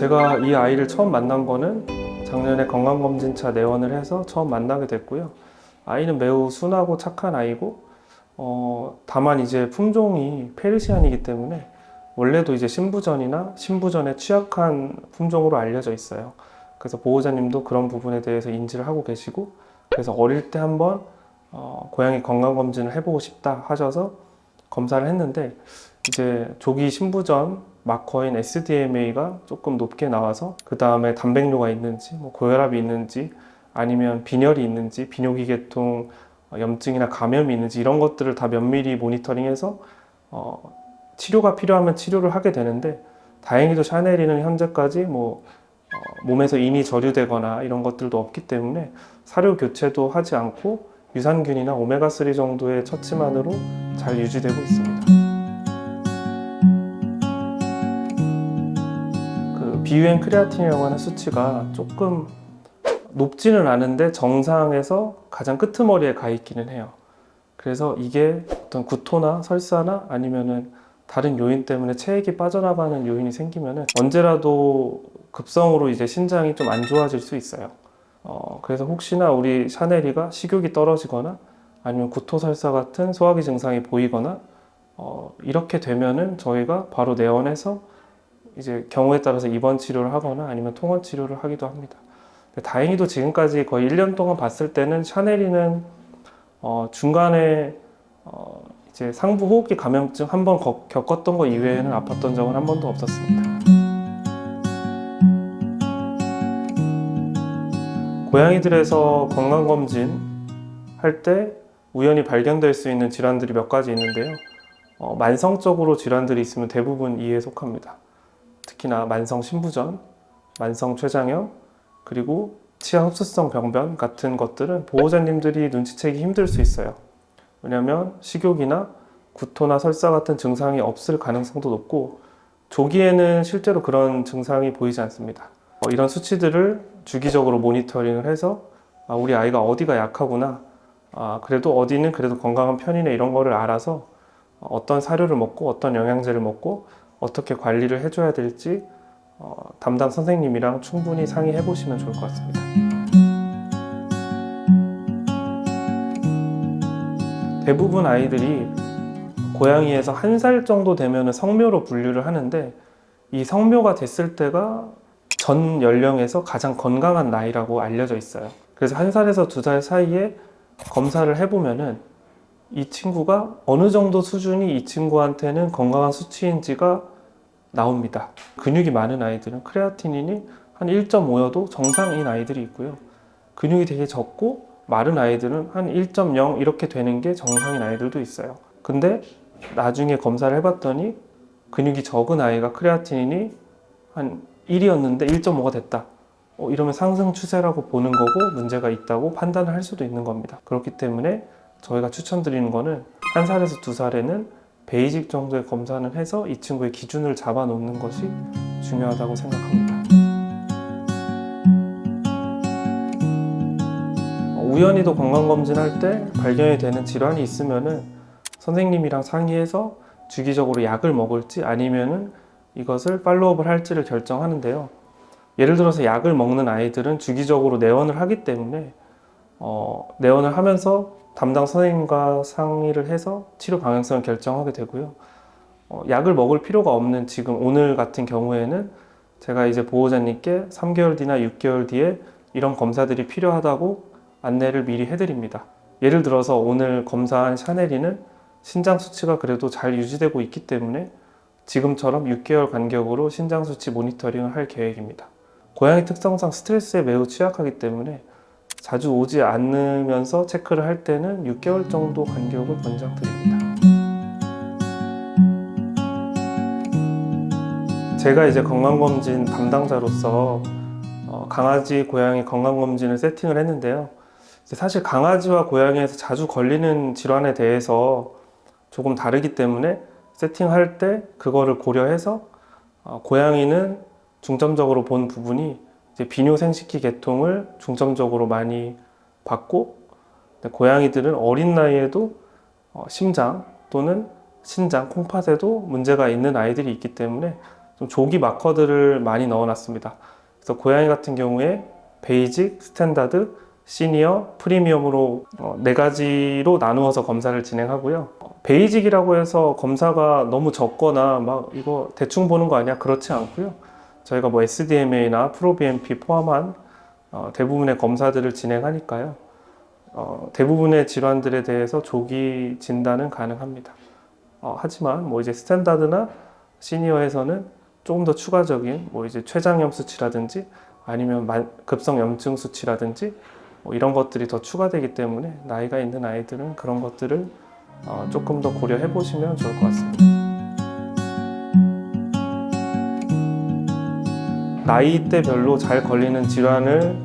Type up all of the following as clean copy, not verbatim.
제가 이 아이를 처음 만난 거는 작년에 건강검진차 내원을 해서 처음 만나게 됐고요. 아이는 매우 순하고 착한 아이고, 다만 이제 품종이 페르시안이기 때문에 원래도 이제 신부전이나 신부전에 취약한 품종으로 알려져 있어요. 그래서 보호자님도 그런 부분에 대해서 인지를 하고 계시고, 그래서 어릴 때 한번 고양이 건강검진을 해보고 싶다 하셔서 검사를 했는데, 이제 조기 신부전 마커인 SDMA가 조금 높게 나와서 그 다음에 단백뇨가 있는지, 고혈압이 있는지, 아니면 빈혈이 있는지, 비뇨기 계통 염증이나 감염이 있는지 이런 것들을 다 면밀히 모니터링해서 치료가 필요하면 치료를 하게 되는데, 다행히도 샤넬이는 현재까지 몸에서 인이 저류되거나 이런 것들도 없기 때문에 사료 교체도 하지 않고 유산균이나 오메가3 정도의 처치만으로 잘 유지되고 있습니다. 그 비유엔 크레아틴이라고 하는 수치가 조금 높지는 않은데 정상에서 가장 끄트머리에 가 있기는 해요. 그래서 이게 어떤 구토나 설사나 아니면은 다른 요인 때문에 체액이 빠져나가는 요인이 생기면은 언제라도 급성으로 이제 신장이 좀 안 좋아질 수 있어요. 그래서 혹시나 우리 샤넬이가 식욕이 떨어지거나 아니면 구토설사 같은 소화기 증상이 보이거나 이렇게 되면은 저희가 바로 내원해서 이제 경우에 따라서 입원 치료를 하거나 아니면 통원 치료를 하기도 합니다. 다행히도 지금까지 거의 1년 동안 봤을 때는 샤넬이는 중간에 이제 상부 호흡기 감염증 한 번 겪었던 거 이외에는 아팠던 적은 한 번도 없었습니다. 고양이들에서 건강검진 할 때 우연히 발견될 수 있는 질환들이 몇 가지 있는데요. 만성적으로 질환들이 있으면 대부분 이에 속합니다. 특히나 만성 신부전, 만성 췌장염, 그리고 치아 흡수성 병변 같은 것들은 보호자님들이 눈치채기 힘들 수 있어요. 왜냐하면 식욕이나 구토나 설사 같은 증상이 없을 가능성도 높고, 조기에는 실제로 그런 증상이 보이지 않습니다. 이런 수치들을 주기적으로 모니터링을 해서 우리 아이가 어디가 약하구나, 그래도 어디는 그래도 건강한 편이네, 이런 거를 알아서 어떤 사료를 먹고 어떤 영양제를 먹고 어떻게 관리를 해줘야 될지 담당 선생님이랑 충분히 상의해 보시면 좋을 것 같습니다. 대부분 아이들이 고양이에서 1살 정도 되면 성묘로 분류를 하는데, 이 성묘가 됐을 때가 전 연령에서 가장 건강한 나이라고 알려져 있어요. 그래서 1살에서 2살 사이에 검사를 해보면은 이 친구가 어느 정도 수준이 이 친구한테는 건강한 수치인지가 나옵니다. 근육이 많은 아이들은 크레아티닌이 한 1.5여도 정상인 아이들이 있고요. 근육이 되게 적고 마른 아이들은 한 1.0 이렇게 되는 게 정상인 아이들도 있어요. 근데 나중에 검사를 해봤더니 근육이 적은 아이가 크레아티닌이 한 1이었는데 1.5가 됐다. 이러면 상승 추세라고 보는 거고 문제가 있다고 판단을 할 수도 있는 겁니다. 그렇기 때문에 저희가 추천드리는 거는 1살에서 2살에는 베이직 정도의 검사는 해서 이 친구의 기준을 잡아 놓는 것이 중요하다고 생각합니다. 우연히도 건강검진할 때 발견이 되는 질환이 있으면은 선생님이랑 상의해서 주기적으로 약을 먹을지 아니면은 이것을 팔로우업을 할지를 결정하는데요. 예를 들어서 약을 먹는 아이들은 주기적으로 내원을 하기 때문에 내원을 하면서 담당 선생님과 상의를 해서 치료 방향성을 결정하게 되고요. 약을 먹을 필요가 없는 지금 오늘 같은 경우에는 제가 이제 보호자님께 3개월 뒤나 6개월 뒤에 이런 검사들이 필요하다고 안내를 미리 해드립니다. 예를 들어서 오늘 검사한 샤넬이는 신장 수치가 그래도 잘 유지되고 있기 때문에 지금처럼 6개월 간격으로 신장 수치 모니터링을 할 계획입니다. 고양이 특성상 스트레스에 매우 취약하기 때문에 자주 오지 않으면서 체크를 할 때는 6개월 정도 간격을 권장드립니다. 제가 이제 건강검진 담당자로서 강아지, 고양이 건강검진을 세팅을 했는데요. 사실 강아지와 고양이에서 자주 걸리는 질환에 대해서 조금 다르기 때문에 세팅할 때 그거를 고려해서 고양이는 중점적으로 본 부분이 이제 비뇨생식기 계통을 중점적으로 많이 봤고, 고양이들은 어린 나이에도 심장 또는 신장, 콩팥에도 문제가 있는 아이들이 있기 때문에 좀 좀 조기 마커들을 많이 넣어놨습니다. 그래서 고양이 같은 경우에 베이직, 스탠다드, 시니어, 프리미엄으로 4가지로 나누어서 검사를 진행하고요. 베이직이라고 해서 검사가 너무 적거나 막 이거 대충 보는 거 아니야? 그렇지 않고요. 저희가 뭐 SDMA나 프로BNP 포함한 대부분의 검사들을 진행하니까요. 대부분의 질환들에 대해서 조기 진단은 가능합니다. 하지만 뭐 이제 스탠다드나 시니어에서는 조금 더 추가적인 뭐 이제 췌장염 수치라든지 아니면 급성 염증 수치라든지 뭐 이런 것들이 더 추가되기 때문에 나이가 있는 아이들은 그런 것들을 조금 더 고려해 보시면 좋을 것 같습니다. 나이대별로 잘 걸리는 질환을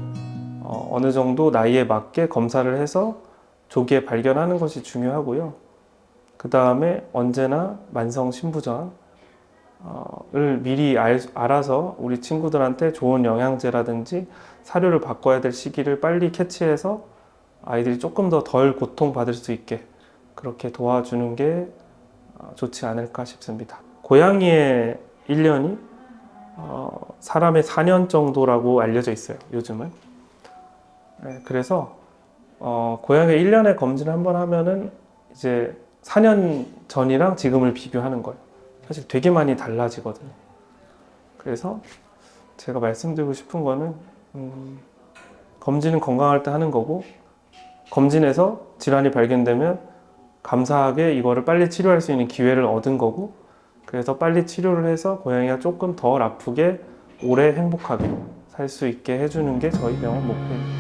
어느 정도 나이에 맞게 검사를 해서 조기에 발견하는 것이 중요하고요. 그 다음에 언제나 만성 신부전을 미리 알아서 우리 친구들한테 좋은 영양제라든지 사료를 바꿔야 될 시기를 빨리 캐치해서 아이들이 조금 더 덜 고통받을 수 있게 그렇게 도와주는 게 좋지 않을까 싶습니다. 고양이의 1년이 사람의 4년 정도라고 알려져 있어요, 요즘은. 네, 그래서 고양이 1년에 검진을 한번 하면은 이제 4년 전이랑 지금을 비교하는 거예요. 사실 되게 많이 달라지거든요. 그래서 제가 말씀드리고 싶은 거는 검진은 건강할 때 하는 거고, 검진에서 질환이 발견되면 감사하게 이거를 빨리 치료할 수 있는 기회를 얻은 거고, 그래서 빨리 치료를 해서 고양이가 조금 덜 아프게 오래 행복하게 살 수 있게 해주는 게 저희 병원 목표입니다.